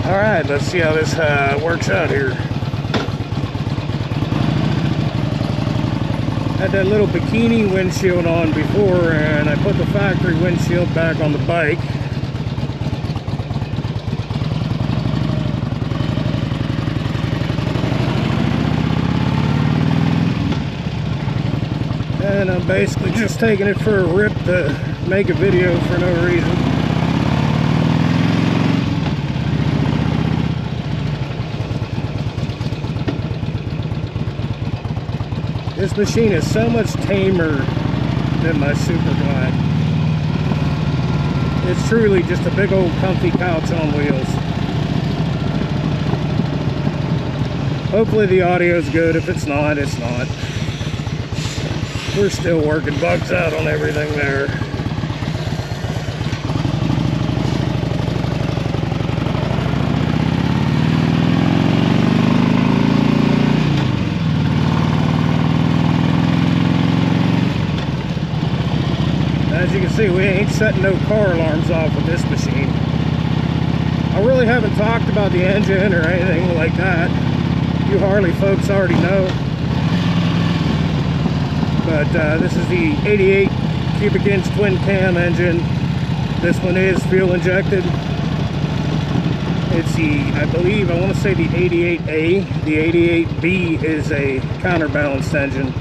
Alright, let's see how this works out here. Had that little bikini windshield on before, and I put the factory windshield back on the bike. And I'm basically just taking it for a rip to make a video for no reason. This machine is so much tamer than my Super Glide. It's truly just a big old comfy couch on wheels. Hopefully the audio's good. If it's not, it's not. We're still working bugs out on everything there. As you can see, we ain't setting no car alarms off with this machine. I really haven't talked about the engine or anything like that. You Harley folks already know. But this is the 88 cubic inch twin cam engine. This one is fuel injected. It's the, I believe, I want to say the 88A. The 88B is a counterbalanced engine.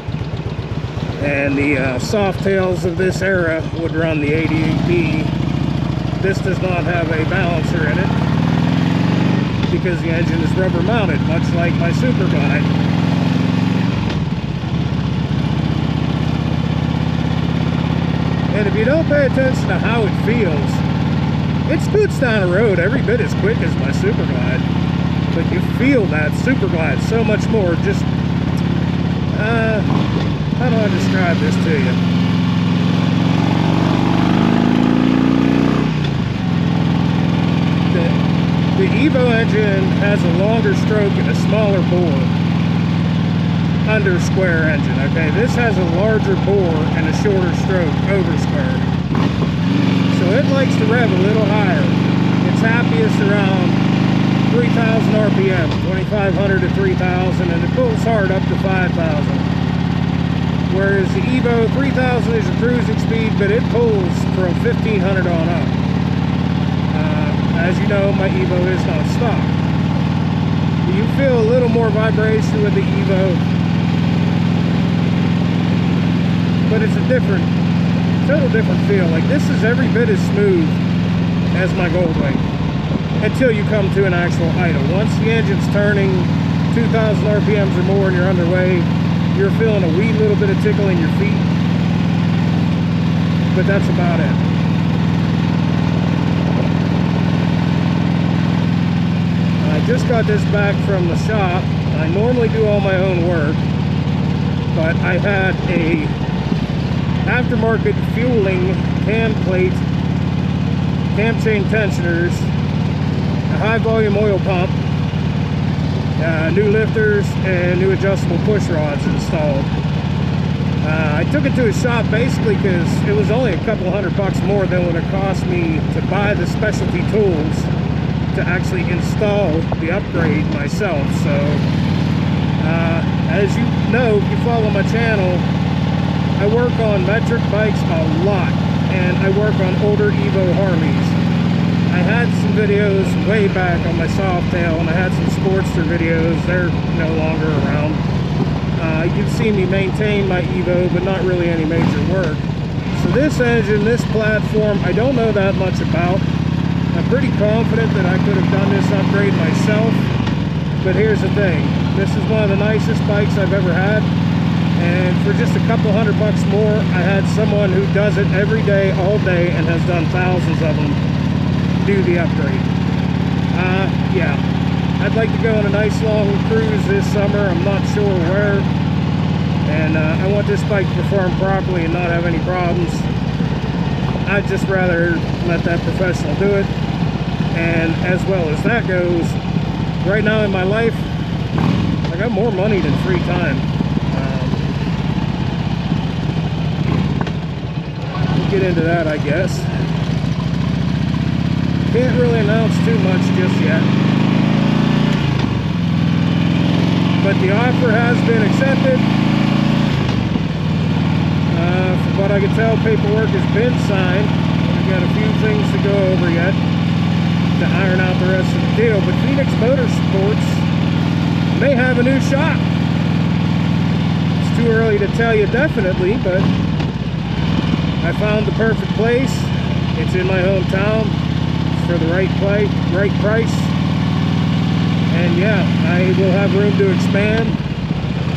And the soft tails of this era would run the 88B. This does not have a balancer in it because the engine is rubber mounted, much like my Super Glide. And if you don't pay attention to how it feels, it scoots down the road every bit as quick as my Super Glide. But you feel that Super Glide so much more. Just, how do I describe this to you? The Evo engine has a longer stroke and a smaller bore. Under square engine, okay? This has a larger bore and a shorter stroke over square. So it likes to rev a little higher. It's happiest around 3,000 RPM, 2,500 to 3,000, and it pulls hard up to 5,000. Whereas the Evo 3,000 is a cruising speed, but it pulls from 1,500 on up. As you know, my Evo is not stock. You feel a little more vibration with the Evo. But it's a total different feel. Like, this is every bit as smooth as my Goldwing until you come to an actual idle. Once the engine's turning 2,000 RPMs or more and you're underway, you're feeling a wee little bit of tickle in your feet. But that's about it. I just got this back from the shop. I normally do all my own work, but I had a aftermarket fueling cam plate, cam chain tensioners, a high volume oil pump, new lifters, and new adjustable push rods installed. I took it to a shop basically because it was only a couple $100 more than what it cost me to buy the specialty tools to actually install the upgrade myself. So as you know, if you follow my channel, I work on metric bikes a lot, and I work on older Evo Harleys. I had some videos way back on my Softail, and I had some Sportster videos. They're no longer around. You've seen me maintain my Evo, but not really any major work. So this engine, this platform, I don't know that much about. I'm pretty confident that I could have done this upgrade myself, but here's the thing. This is one of the nicest bikes I've ever had. And for just a couple $100 more, I had someone who does it every day, all day, and has done thousands of them do the upgrade. Yeah, I'd like to go on a nice long cruise this summer. I'm not sure where. And I want this bike to perform properly and not have any problems. I'd just rather let that professional do it. And as well as that goes, right now in my life, I got more money than free time. Get into that, I guess. Can't really announce too much just yet. but the offer has been accepted. From what I can tell, paperwork has been signed. We've got a few things to go over yet to iron out the rest of the deal, but Phoenix Motorsports may have a new shop. It's too early to tell you definitely, but I found the perfect place. It's in my hometown. It's for the right price. And yeah, I will have room to expand,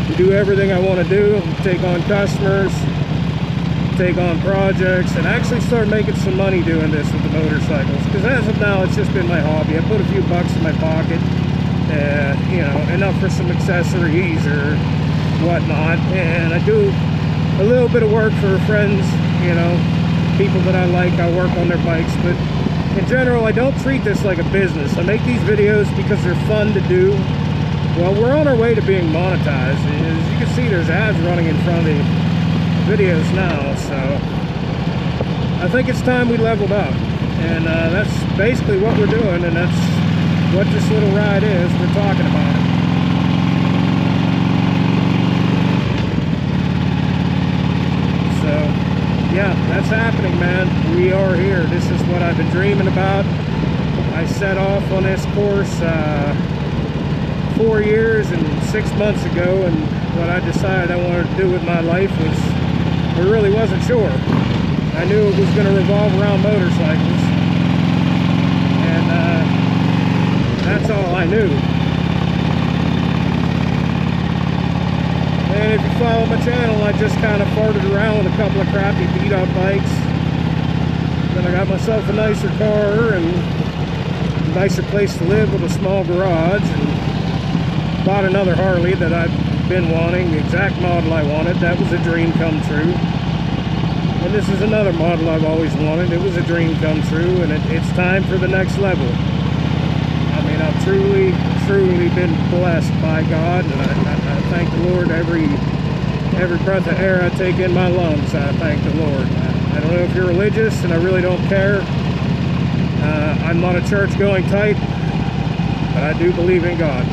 to do everything I want to do, take on customers, take on projects, and actually start making some money doing this with the motorcycles. Because as of now, it's just been my hobby. I put a few bucks in my pocket, you know, enough for some accessories or whatnot. And I do a little bit of work for friends, you know, people that I like. I work on their bikes, but in general, I don't treat this like a business. I make these videos because they're fun to do. Well, we're on our way to being monetized. As you can see, there's ads running in front of the videos now, so I think it's time we leveled up. And that's basically what we're doing, and that's what this little ride is. We're talking about it. So yeah, that's happening, man. We are here. This is what I've been dreaming about. I set off on this course 4 years and 6 months ago, and what I decided I wanted to do with my life was, I really wasn't sure. I knew it was going to revolve around motorcycles, and that's all I knew. And if you follow my channel, I just kind of farted around with a couple of crappy beat-up bikes. Then I got myself a nicer car and a nicer place to live with a small garage, and bought another Harley that I've been wanting, the exact model I wanted. That was a dream come true. And this is another model I've always wanted. It was a dream come true, and it's time for the next level. I mean, I've truly been blessed by God, and I thank the Lord every breath of air I take in my lungs. I thank the Lord. I don't know if you're religious, and I really don't care. I'm not a church-going type, but I do believe in God.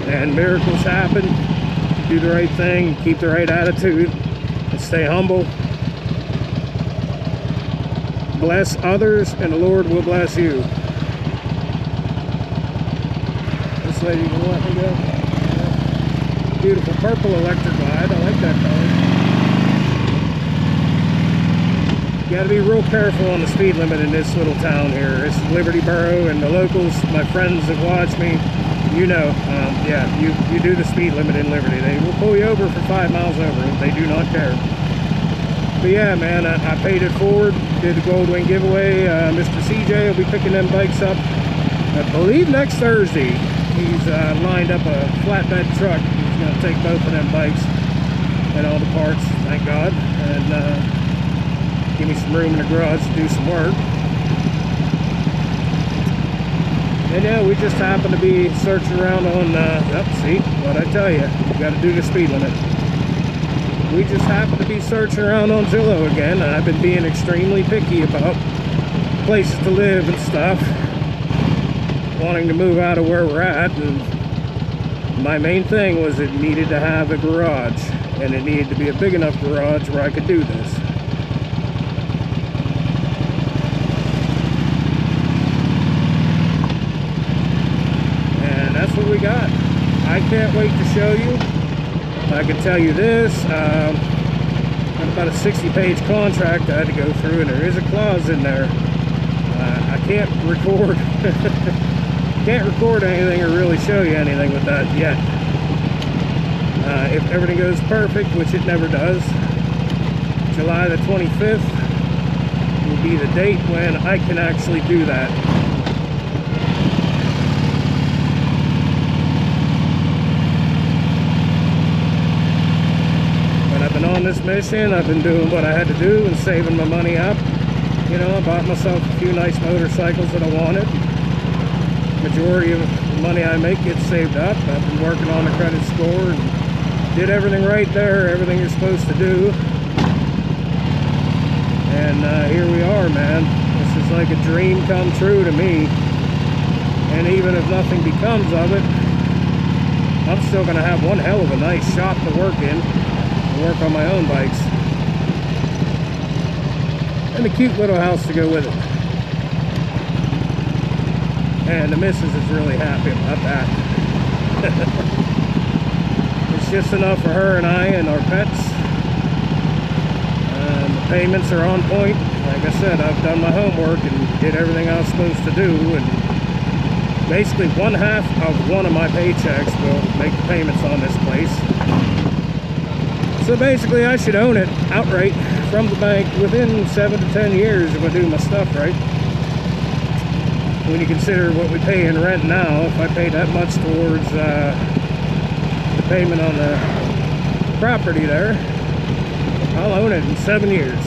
And miracles happen. Do the right thing, keep the right attitude, and stay humble. Bless others, and the Lord will bless you. This lady will let me go. Beautiful purple electric glide. I like that color. You gotta be real careful on the speed limit in this little town here. This is Liberty Borough, and the locals, my friends that watch me, you know, yeah, you do the speed limit in Liberty. They will pull you over for 5 miles over. They do not care. But yeah, man, I paid it forward, did the Gold Wing giveaway. Mr. CJ will be picking them bikes up, I believe, next Thursday. He's lined up a flatbed truck. He's going to take both of them bikes and all the parts, thank God, and give me some room in the garage to do some work. And yeah, we just happen to be searching around on, see, what'd I tell you? You got to do the speed limit. We just happen to be searching around on Zillow again, and I've been being extremely picky about places to live and stuff. Wanting to move out of where we're at, and my main thing was it needed to have a garage, and it needed to be a big enough garage where I could do this. What we got. I can't wait to show you. I can tell you this, got about a 60-page contract I had to go through, and there is a clause in there. I can't record anything or really show you anything with that yet. If everything goes perfect, which it never does, July the 25th will be the date when I can actually do that. On this mission, I've been doing what I had to do and saving my money up. You know, I bought myself a few nice motorcycles that I wanted. Majority of the money I make gets saved up. I've been working on the credit score and did everything right there, everything you're supposed to do. And here we are, man. This is like a dream come true to me. And even if nothing becomes of it, I'm still going to have one hell of a nice shop to work in, to work on my own bikes. And a cute little house to go with it. And the missus is really happy about that. It's just enough for her and I and our pets. The payments are on point. Like I said, I've done my homework and did everything I was supposed to do, and basically 1/2 of one of my paychecks will make the payments on this place. So basically I should own it outright from the bank within 7 to 10 years if I do my stuff right. When you consider what we pay in rent now, if I pay that much towards the payment on the property there, I'll own it in 7 years.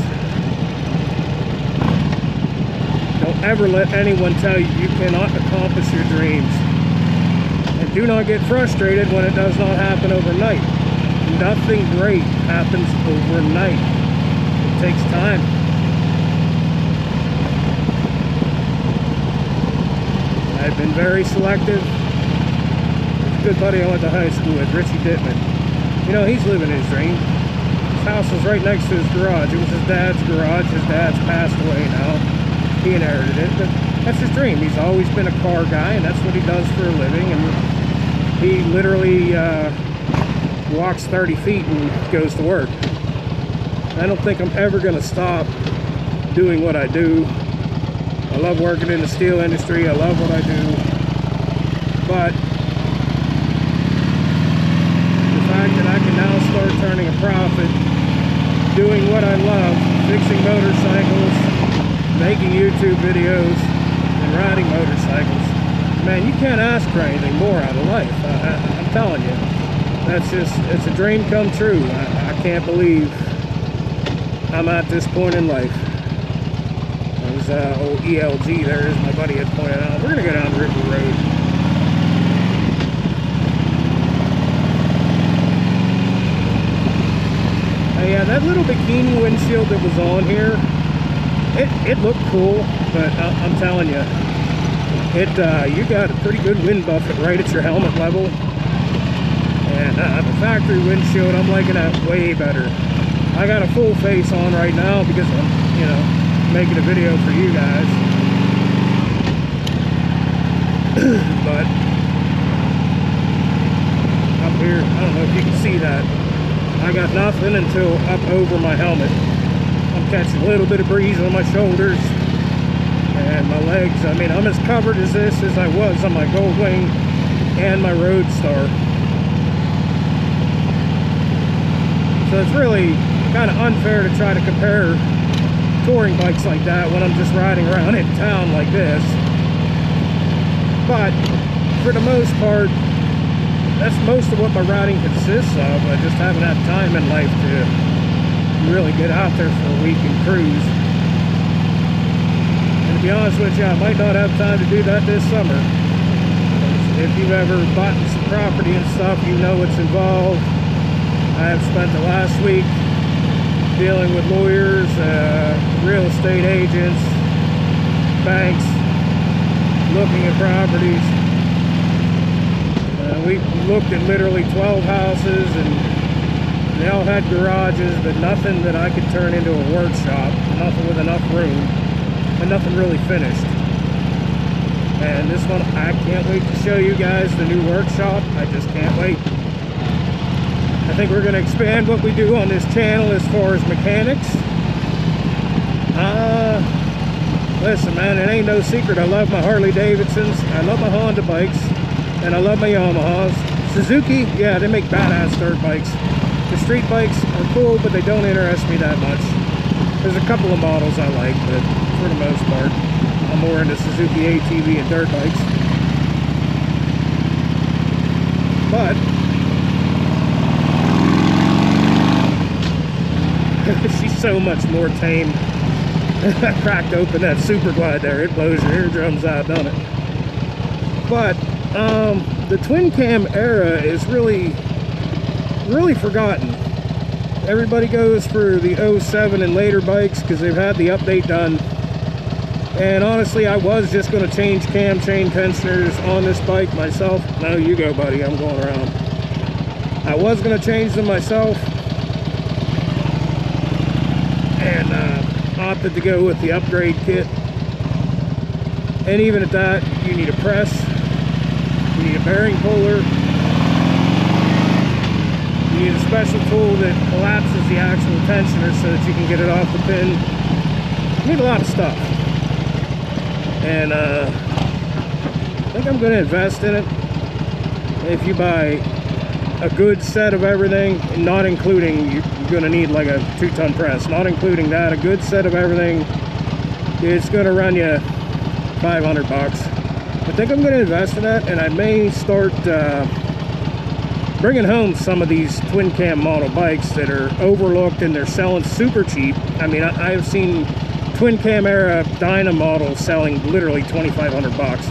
Don't ever let anyone tell you you cannot accomplish your dreams. And do not get frustrated when it does not happen overnight. Nothing great happens overnight. It takes time. I've been very selective. A good buddy I went to high school with, Richie Dittman. You know, he's living his dream. His house is right next to his garage. It was his dad's garage. His dad's passed away now. He inherited it, but that's his dream. He's always been a car guy, and that's what he does for a living. And he literally walks 30 feet and goes to work. I don't think I'm ever going to stop doing what I do. I love working in the steel industry. I love what I do. But the fact that I can now start turning a profit doing what I love, fixing motorcycles, making YouTube videos, and riding motorcycles, man, you can't ask for anything more out of life. I'm telling you. That's just, it's a dream come true. I can't believe I'm at this point in life. There's old ELG there, as my buddy had pointed out. We're going to go down River Road. Yeah, that little bikini windshield that was on here, it looked cool, but I'm telling you, you got a pretty good wind buffet right at your helmet level. And the factory windshield, I'm liking that way better. I got a full face on right now because I'm, you know, making a video for you guys. But up here, I don't know if you can see that. I got nothing until up over my helmet. I'm catching a little bit of breeze on my shoulders and my legs. I mean, I'm as covered as this as I was on my Gold Wing and my Roadstar. So it's really kind of unfair to try to compare touring bikes like that when I'm just riding around in town like this. But for the most part, that's most of what my riding consists of. I just haven't had time in life to really get out there for a week and cruise. And to be honest with you, I might not have time to do that this summer. If you've ever bought some property and stuff, you know what's involved. I have spent the last week dealing with lawyers, real estate agents, banks, looking at properties. We looked at literally 12 houses, and they all had garages, but nothing that I could turn into a workshop, nothing with enough room, and nothing really finished. And this one, I can't wait to show you guys the new workshop. I just can't wait. I think we're going to expand what we do on this channel as far as mechanics. Listen, man, it ain't no secret. I love my Harley Davidsons. I love my Honda bikes. And I love my Yamahas. Suzuki, yeah, they make badass dirt bikes. The street bikes are cool, but they don't interest me that much. There's a couple of models I like, but for the most part, I'm more into Suzuki ATV and dirt bikes. But she's so much more tame. I cracked open that Super Glide there. It blows your eardrums out, don't it? But the twin cam era is really forgotten. Everybody goes for the 07 and later bikes because they've had the update done. And honestly, I was just going to change cam chain tensioners on this bike myself. No, you go, buddy. I'm going around. I was going to change them myself, and opted to go with the upgrade kit. And even at that, you need a press, you need a bearing puller, you need a special tool that collapses the actual tensioner so that you can get it off the pin. You need a lot of stuff. And I think I'm going to invest in it. If you buy a good set of everything, not including, you're going to need like a 2-ton press, not including that, a good set of everything, it's going to run you $500 bucks. I think I'm going to invest in that, and I may start bringing home some of these twin cam model bikes that are overlooked and they're selling super cheap. I mean, I've seen twin cam era Dyna models selling literally 2,500 bucks,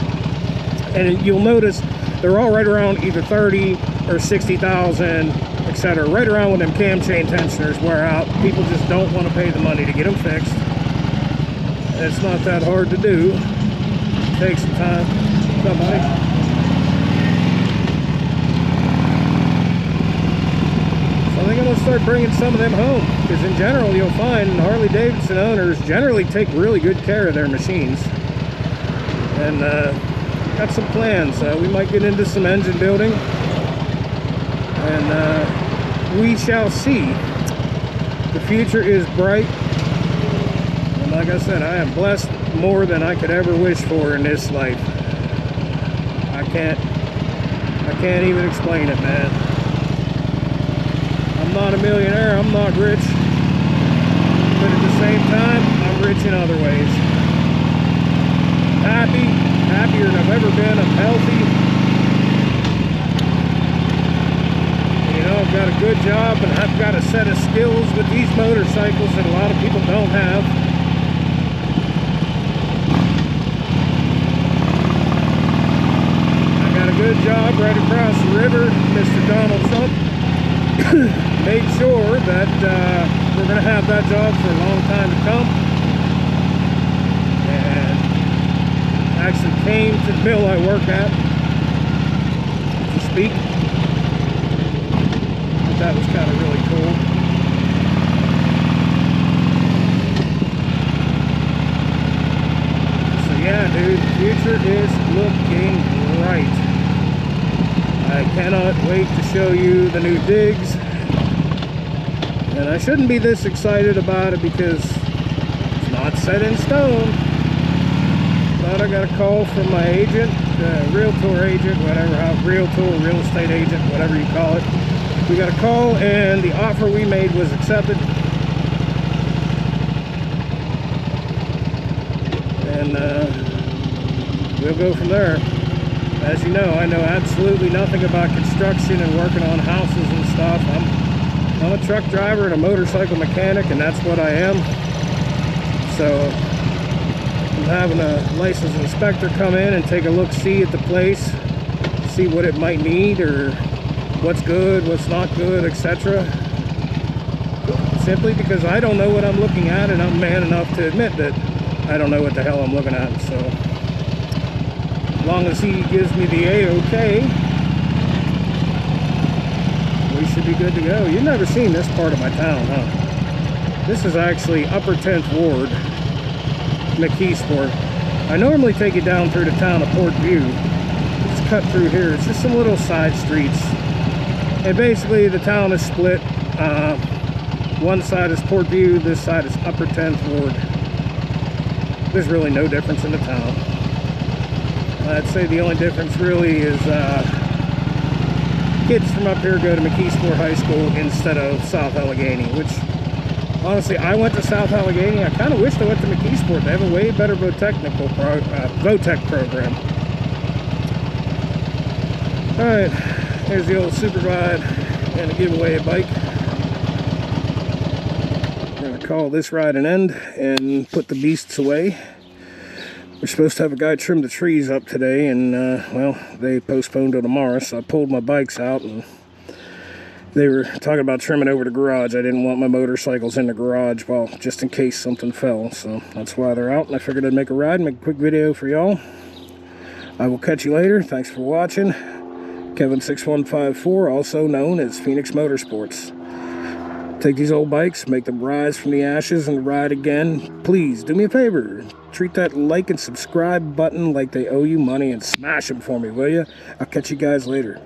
and you'll notice they're all right around either 30 or 60,000, etc. Right around when them cam chain tensioners wear out. People just don't want to pay the money to get them fixed. It's not that hard to do. It takes some time. What's up, buddy? So I think I'm going to start bringing some of them home, because in general you'll find Harley Davidson owners generally take really good care of their machines. And got some plans. We might get into some engine building, and we shall see. The future is bright, and like I said, I am blessed more than I could ever wish for in this life. I can't even explain it, man. I'm not a millionaire, I'm not rich, but at the same time, I'm rich in other ways. Happier than I've ever been. I'm healthy. You know, I've got a good job, and I've got a set of skills with these motorcycles that a lot of people don't have. I got a good job right across the river. Mr. Donald Trump made sure that we're going to have that job for a long time to come. Actually came to the mill I work at to speak. But that was kind of really cool. So yeah, dude, the future is looking bright. I cannot wait to show you the new digs. And I shouldn't be this excited about it because it's not set in stone. But I got a call from my agent, realtor agent, whatever, real estate agent, whatever you call it. We got a call, and the offer we made was accepted. And we'll go from there. As you know, I know absolutely nothing about construction and working on houses and stuff. I'm a truck driver and a motorcycle mechanic, and that's what I am. So having a licensed inspector come in and take a look-see at the place, see what it might need or what's good, what's not good, etc. Simply because I don't know what I'm looking at, and I'm man enough to admit that I don't know what the hell I'm looking at. So as long as he gives me the A-OK, we should be good to go. You've never seen this part of my town, huh? This is actually Upper 10th Ward, McKeesport. I normally take you down through the town of Port View. It's cut through here. It's just some little side streets. And basically the town is split. One side is Port View, this side is Upper 10th Ward. There's really no difference in the town. I'd say the only difference really is kids from up here go to McKeesport High School instead of South Allegheny, which honestly, I went to South Allegheny. I kind of wished I went to McKeesport. They have a way better VOTEC program. Alright, there's the old Super Ride and a giveaway bike. We're going to call this ride an end and put the beasts away. We're supposed to have a guy trim the trees up today, and well, they postponed till tomorrow, so I pulled my bikes out and They were talking about trimming over the garage. I didn't want my motorcycles in the garage, well, just in case something fell. So that's why they're out, and I figured I'd make a ride, make a quick video for y'all. I will catch you later. Thanks for watching. Kevin6154, also known as Phoenix Motorsports. Take these old bikes, make them rise from the ashes and ride again. Please, do me a favor. Treat that like and subscribe button like they owe you money and smash them for me, will you? I'll catch you guys later.